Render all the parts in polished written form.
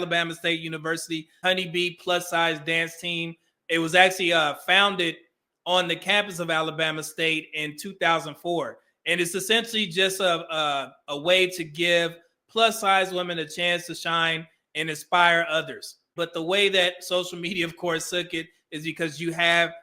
Alabama State University Honeybee plus size dance team. It was actually founded on the campus of Alabama State in 2004. And it's essentially just a way to give plus size women a chance to shine and inspire others. But the way that social media, of course, took it is because you have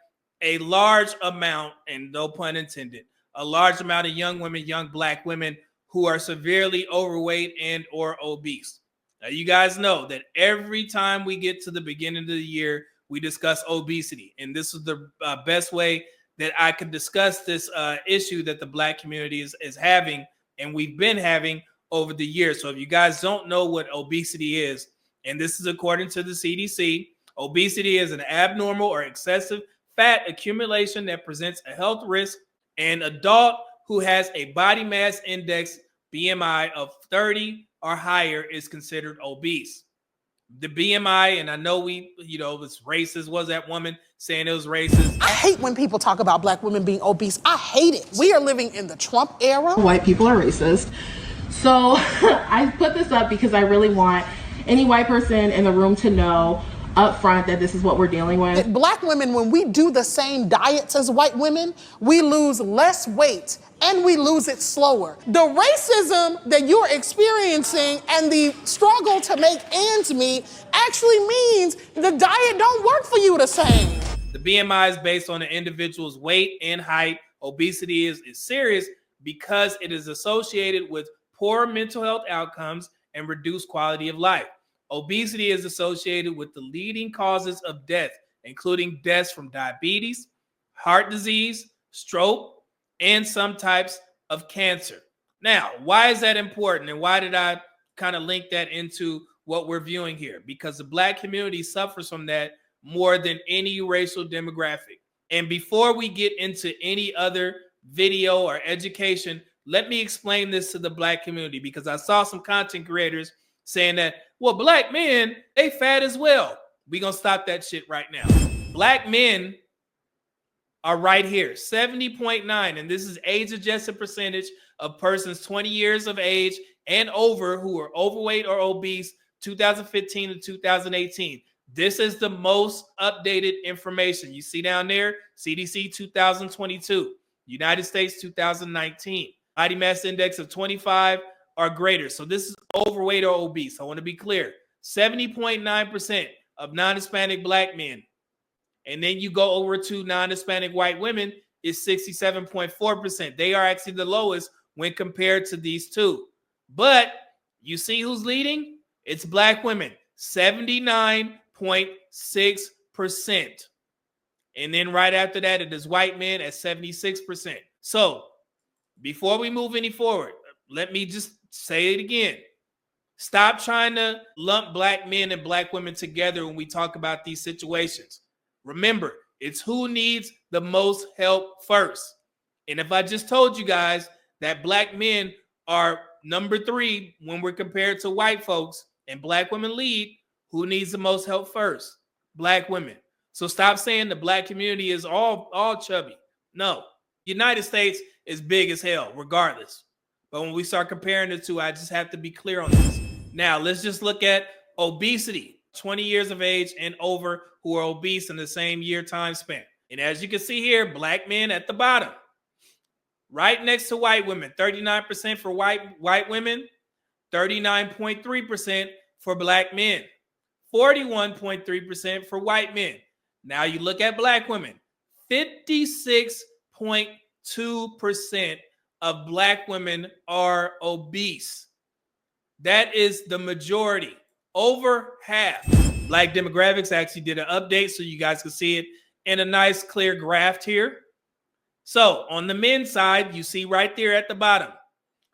a large amount, and no pun intended, a large amount of young women, young Black women who are severely overweight and or obese. Now, you guys know that every time we get to the beginning of the year, we discuss obesity. And this is the best way that I could discuss this issue that the Black community is having, and we've been having over the years. So if you guys don't know what obesity is, and this is according to the CDC, obesity is an abnormal or excessive fat accumulation that presents a health risk. An adult who has a body mass index BMI of 30 or higher is considered obese. The BMI, and I know it's racist. Was that woman saying it was racist? I hate when people talk about Black women being obese. I hate it. We are living in the Trump era. White people are racist. So I put this up because I really want any white person in the room to know up front that this is what we're dealing with. Black women, when we do the same diets as white women, we lose less weight and we lose it slower. The racism that you're experiencing and the struggle to make ends meet actually means the diet don't work for you the same. The BMI is based on an individual's weight and height. Obesity is serious because it is associated with poor mental health outcomes and reduced quality of life. Obesity is associated with the leading causes of death, including deaths from diabetes, heart disease, stroke, and some types of cancer. Now, why is that important? And why did I kind of link that into what we're viewing here? Because the Black community suffers from that more than any racial demographic. And before we get into any other video or education, let me explain this to the Black community, because I saw some content creators saying that, well, Black men, they fat as well. We're going to stop that shit right now. Black men are right here, 70.9. And this is age-adjusted percentage of persons 20 years of age and over who are overweight or obese, 2015 to 2018. This is the most updated information. You see down there, CDC 2022, United States 2019, body mass index of 25 or greater. So this is overweight or obese. I want to be clear. 70.9% of non-Hispanic Black men. And then you go over to non-Hispanic white women, is 67.4%. They are actually the lowest when compared to these two. But you see who's leading? It's Black women, 79.6%. And then right after that, it is white men at 76%. So before we move any forward, let me just say it again. Stop trying to lump Black men and Black women together when we talk about these situations. Remember, it's who needs the most help first. And if I just told you guys that Black men are number 3 when we're compared to white folks and Black women lead, who needs the most help first? Black women. So stop saying the Black community is all chubby. No, United States is big as hell regardless. But when we start comparing the two, I just have to be clear on this. Now, let's just look at obesity. 20 years of age and over who are obese in the same year time span. And as you can see here, Black men at the bottom, right next to white women, 39% for white women, 39.3% for Black men, 41.3% for white men. Now you look at Black women, 56.2% of Black women are obese. That is the majority, over half. Black Demographics actually did an update so you guys can see it in a nice clear graph here. So on the men's side, you see right there at the bottom,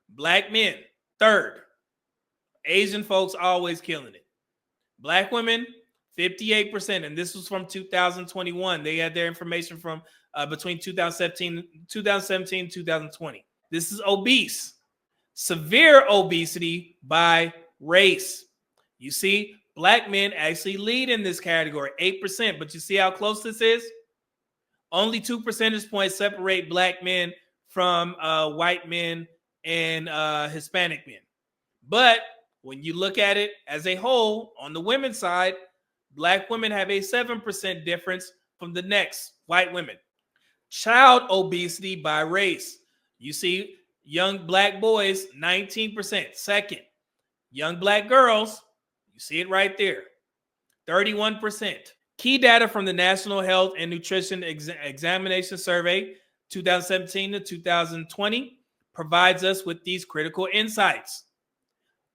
Black men, 3rd. Asian folks always killing it. Black women, 58%. And this was from 2021. They had their information from between 2017 and 2020. This is obese. Severe obesity by race. You see, Black men actually lead in this category, 8%. But you see how close this is? Only 2 percentage points separate Black men from white men and Hispanic men. But When you look at it as a whole, on the women's side, Black women have a 7% difference from the next white women. Child obesity by race. You see young Black boys, 19%. Second, young Black girls, you see it right there, 31%. Key data from the National Health and Nutrition Examination Survey 2017 to 2020 provides us with these critical insights.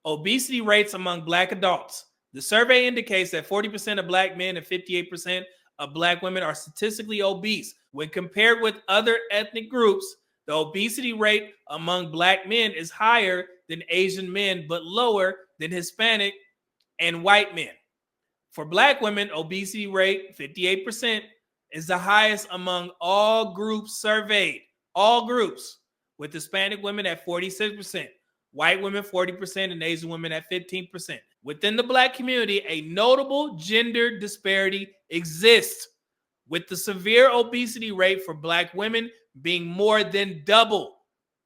Obesity rates among Black adults. The survey indicates that 40% of Black men and 58% of Black women are statistically obese. When compared with other ethnic groups, the obesity rate among Black men is higher than Asian men, but lower than Hispanic and white men. For Black women, obesity rate, 58%, is the highest among all groups surveyed, all groups, with Hispanic women at 46%, white women 40%, and Asian women at 15%. Within the Black community, a notable gender disparity exists, with the severe obesity rate for Black women being more than double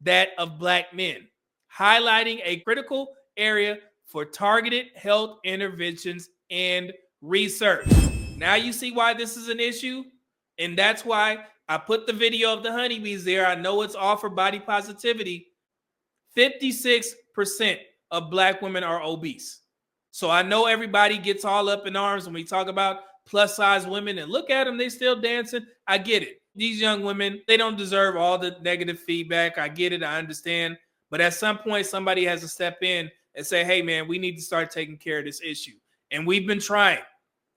that of Black men, highlighting a critical area for targeted health interventions and research. Now you see why this is an issue, and that's why I put the video of the honeybees there. I know it's all for body positivity. 56% of Black women are obese. So I know everybody gets all up in arms when we talk about plus size women, and look at them, they still dancing. I get it. These young women, they don't deserve all the negative feedback. I get it. I understand. But at some point, somebody has to step in and say, hey, man, we need to start taking care of this issue. And we've been trying.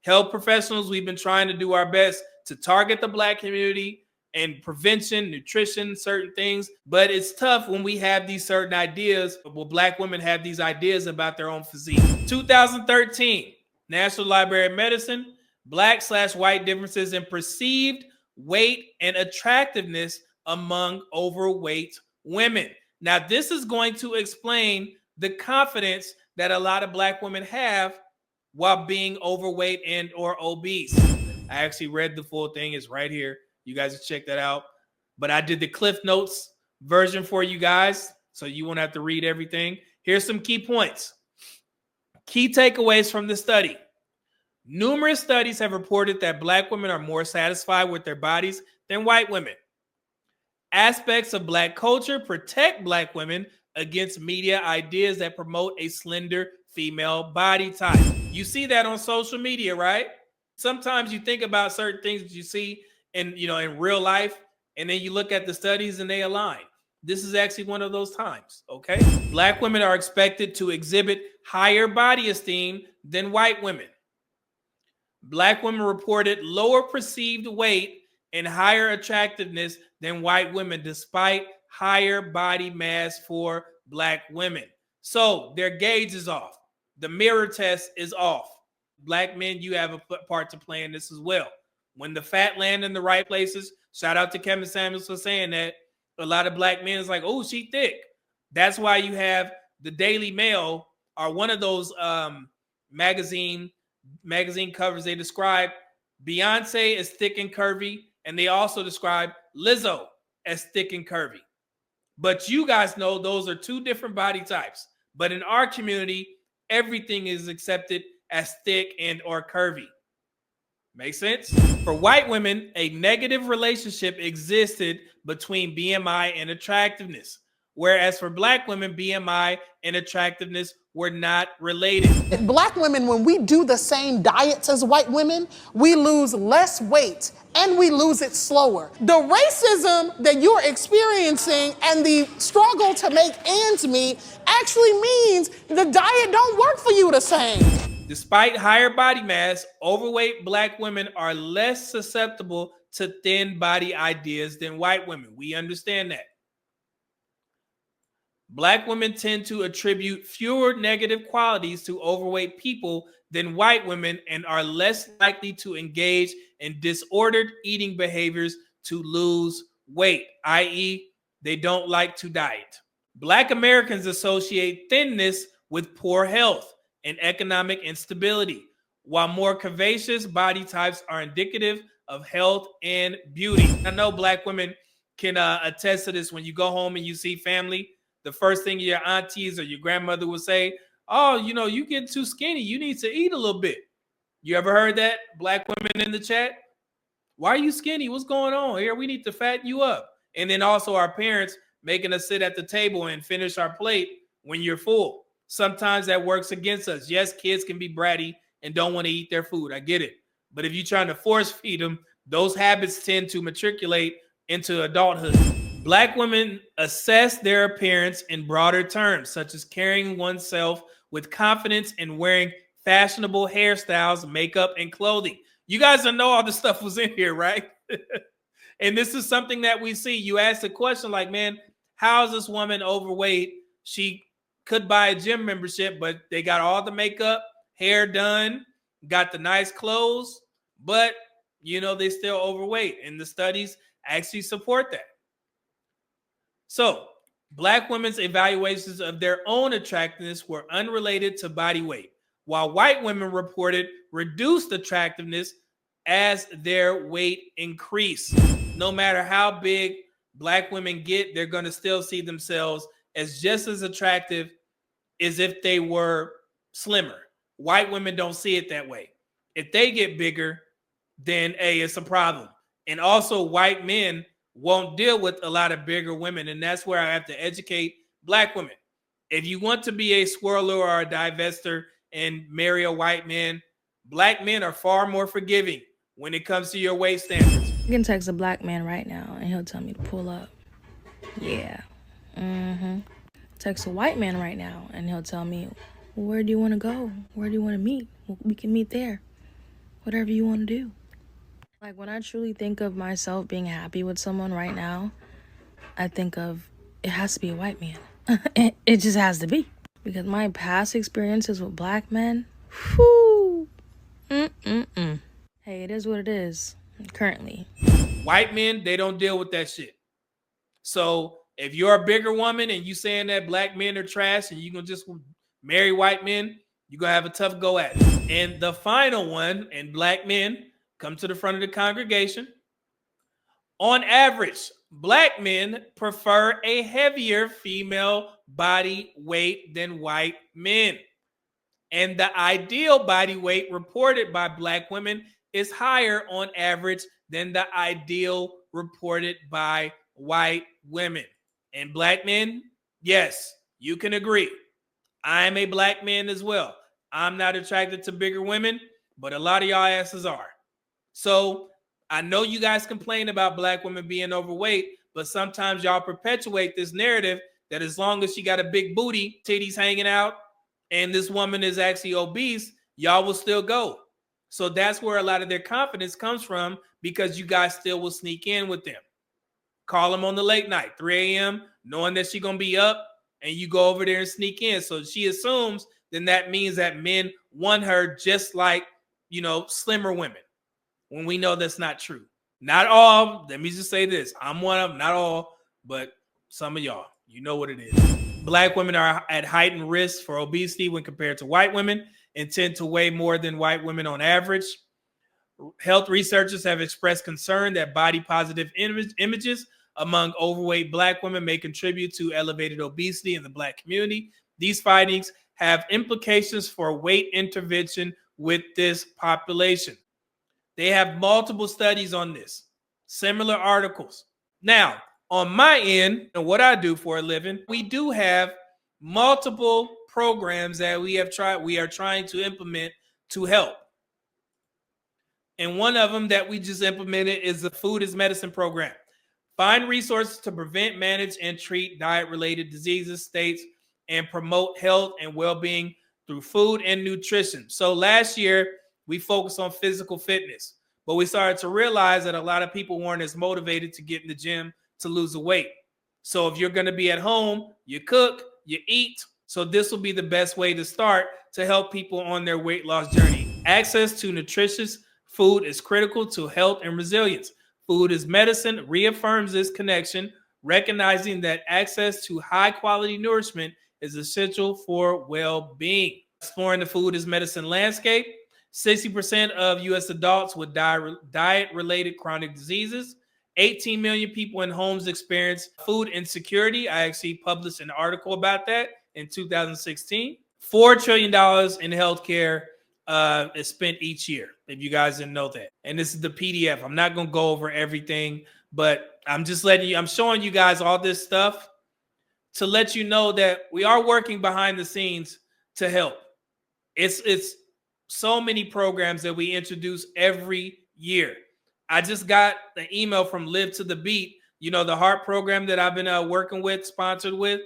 Health professionals, we've been trying to do our best to target the Black community and prevention, nutrition, certain things. But it's tough when we have these certain ideas. Well, Black women have these ideas about their own physique. 2013, National Library of Medicine, Black/white differences in perceived weight and attractiveness among overweight women. Now, this is going to explain the confidence that a lot of Black women have while being overweight and or obese. I actually read the full thing. It's right here. You guys can check that out. But I did the Cliff Notes version for you guys, so you won't have to read everything. Here's some key points. Key takeaways from the study. Numerous studies have reported that Black women are more satisfied with their bodies than white women. Aspects of Black culture protect Black women against media ideas that promote a slender female body type. You see that on social media, right? Sometimes you think about certain things that you see in real life, and then you look at the studies and they align. This is actually one of those times, okay? Black women are expected to exhibit higher body esteem than white women. Black women reported lower perceived weight and higher attractiveness than white women, despite higher body mass for Black women. So their gauge is off. The mirror test is off. Black men, you have a part to play in this as well. When the fat land in the right places, shout out to Kevin Samuels for saying that. A lot of Black men is like, oh, she thick. That's why you have the Daily Mail or one of those magazine covers. They describe Beyonce as thick and curvy, and they also describe Lizzo as thick and curvy. But you guys know those are two different body types. But in our community, everything is accepted as thick and or curvy. Make sense? For white women, a negative relationship existed between BMI and attractiveness, whereas for Black women, BMI and attractiveness were not related. Black women, when we do the same diets as white women, we lose less weight and we lose it slower. The racism that you're experiencing and the struggle to make ends meet actually means the diet don't work for you the same. Despite higher body mass, overweight Black women are less susceptible to thin body ideas than white women. We understand that. Black women tend to attribute fewer negative qualities to overweight people than white women and are less likely to engage in disordered eating behaviors to lose weight, i.e., they don't like to diet. Black Americans associate thinness with poor health and economic instability, while more curvaceous body types are indicative of health and beauty. I know Black women can attest to this. When you go home and you see family, the first thing your aunties or your grandmother will say, Oh, you know, you get too skinny. You need to eat a little bit. You ever heard that, black women in the chat? Why are you skinny? What's going on here? We need to fatten you up. And then also our parents making us sit at the table and finish our plate when you're full. Sometimes that works against us. Yes, kids can be bratty and don't want to eat their food. I get it. But if you're trying to force feed them, those habits tend to matriculate into adulthood. Black women assess their appearance in broader terms, such as carrying oneself with confidence and wearing fashionable hairstyles, makeup, and clothing. You guys know all the stuff was in here, right? And this is something that we see. You ask a question like, man, how is this woman overweight? She could buy a gym membership, but they got all the makeup, hair done, got the nice clothes, but, you know, they still overweight. And the studies actually support that. So black women's evaluations of their own attractiveness were unrelated to body weight, while white women reported reduced attractiveness as their weight increased. No matter how big black women get, they're going to still see themselves as just as attractive as if they were slimmer. White women don't see it that way. If they get bigger, then it's a problem. And also white men won't deal with a lot of bigger women. And that's where I have to educate black women. If you want to be a swirler or a divester and marry a white man, black men are far more forgiving when it comes to your weight standards. You can text a black man right now and he'll tell me to pull up. Yeah. Text a white man right now and he'll tell me, where do you want to go? Where do you want to meet? Well, we can meet there. Whatever you want to do. Like, when I truly think of myself being happy with someone right now, I think of it has to be a white man. It just has to be. Because my past experiences with black men, whew, hey, it is what it is currently. White men, they don't deal with that shit. So if you're a bigger woman and you saying that black men are trash and you're going to just marry white men, you're going to have a tough go at it. And the final one, and black men, come to the front of the congregation. On average, black men prefer a heavier female body weight than white men. And the ideal body weight reported by black women is higher on average than the ideal reported by white women. And black men, yes, you can agree. I'm a black man as well. I'm not attracted to bigger women, but a lot of y'all asses are. So I know you guys complain about black women being overweight, but sometimes y'all perpetuate this narrative that as long as she got a big booty, titties hanging out, and this woman is actually obese, y'all will still go. So that's where a lot of their confidence comes from, because you guys still will sneak in with them. Call them on the late night, 3 a.m., knowing that she's going to be up, and you go over there and sneak in. So she assumes then that means that men want her just like, you know, slimmer women, when we know that's not true. Not all. Let me just say this. I'm one of them, not all, but some of y'all, you know what it is. Black women are at heightened risk for obesity when compared to white women and tend to weigh more than white women on average. Health researchers have expressed concern that body positive images among overweight black women may contribute to elevated obesity in the black community. These findings have implications for weight intervention with this population. They have multiple studies on this, similar articles. Now, on my end, and what I do for a living, we do have multiple programs that we are trying to implement to help. And one of them that we just implemented is the Food is Medicine program. Find resources to prevent, manage, and treat diet-related diseases, states, and promote health and well-being through food and nutrition. So last year, we focused on physical fitness, but we started to realize that a lot of people weren't as motivated to get in the gym to lose the weight. So if you're going to be at home, you cook, you eat. So this will be the best way to start to help people on their weight loss journey. Access to nutritious food is critical to health and resilience. Food is Medicine reaffirms this connection, recognizing that access to high-quality nourishment is essential for well-being. Exploring the Food is Medicine landscape, 60% of U.S. adults with diet-related chronic diseases. 18 million people in homes experience food insecurity. I actually published an article about that in 2016. $4 trillion in healthcare is spent each year, if you guys didn't know that. And this is the PDF. I'm not going to go over everything, but I'm showing you guys all this stuff to let you know that we are working behind the scenes to help. It's so many programs that we introduce every year. I just got an email from Live to the Beat, the heart program that I've been working with, sponsored with.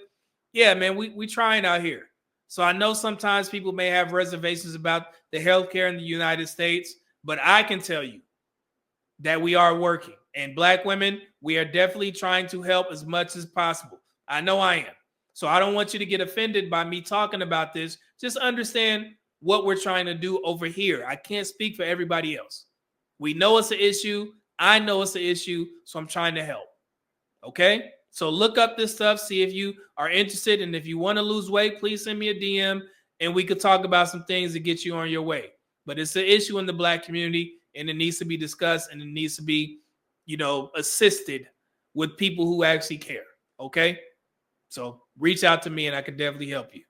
Yeah, man, we trying out here. So I know sometimes people may have reservations about the healthcare in the United States, but I can tell you that we are working. And Black women, we are definitely trying to help as much as possible. I know I am. So I don't want you to get offended by me talking about this. Just understand what we're trying to do over here. I can't speak for everybody else. We know it's an issue. I know it's an issue, so I'm trying to help. Okay? So look up this stuff, see if you are interested, and if you want to lose weight, please send me a DM, and we could talk about some things to get you on your way. But it's an issue in the Black community, and it needs to be discussed, and it needs to be, assisted with people who actually care. Okay? So reach out to me, and I can definitely help you.